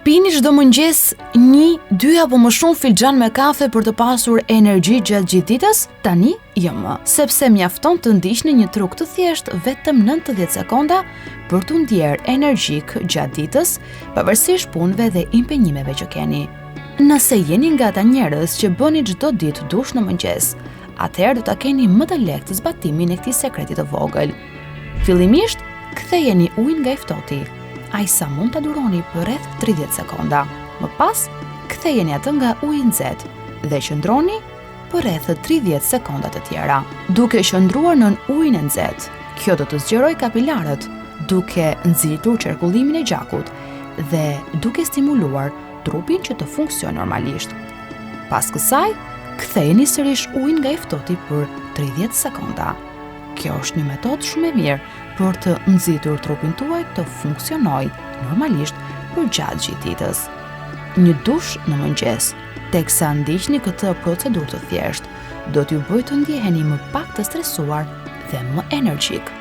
Pini çdo mëngjes 1, 2 apo më shumë filxhan me kafe për të pasur energji gjatë gjithë ditës? Tani jo më, sepse mjafton të ndiqni një truk të thjeshtë vetëm 90 sekonda për të ndjerë energjik gjatë ditës, pavarësisht punëve dhe impenjimeve që keni. Nëse jeni nga ata njerëz që bëni çdo ditë dush në mëngjes, atëherë do ta keni më të lehtë zbatimin e këtij sekreti të vogël. Fillimisht, kthejeni ujin nga i ftohti. Ai sa mund ta duroni për rreth 30 sekonda. Më pas, kthejeni atë nga uji i nxehtë dhe qëndroni për rreth 30 sekonda të tjera. Duke qëndruar nën ujin e nxehtë, kjo do të zgjerojë kapilarët, duke nxitur qarkullimin e gjakut dhe duke stimuluar trupin që të funksionojë normalisht. Pas kësaj, kthejeni sërish ujin nga i ftohti për 30 sekonda. Kjo është një metodë shumë e mirë për të nxitur trupin tuaj të funksionojë normalisht për gjatë gjithë ditës. Një dush në mëngjes, teksa ndiqni këtë procedurë të thjeshtë, do t'ju bëjë të ndjeheni më pak të stresuar dhe më energjik.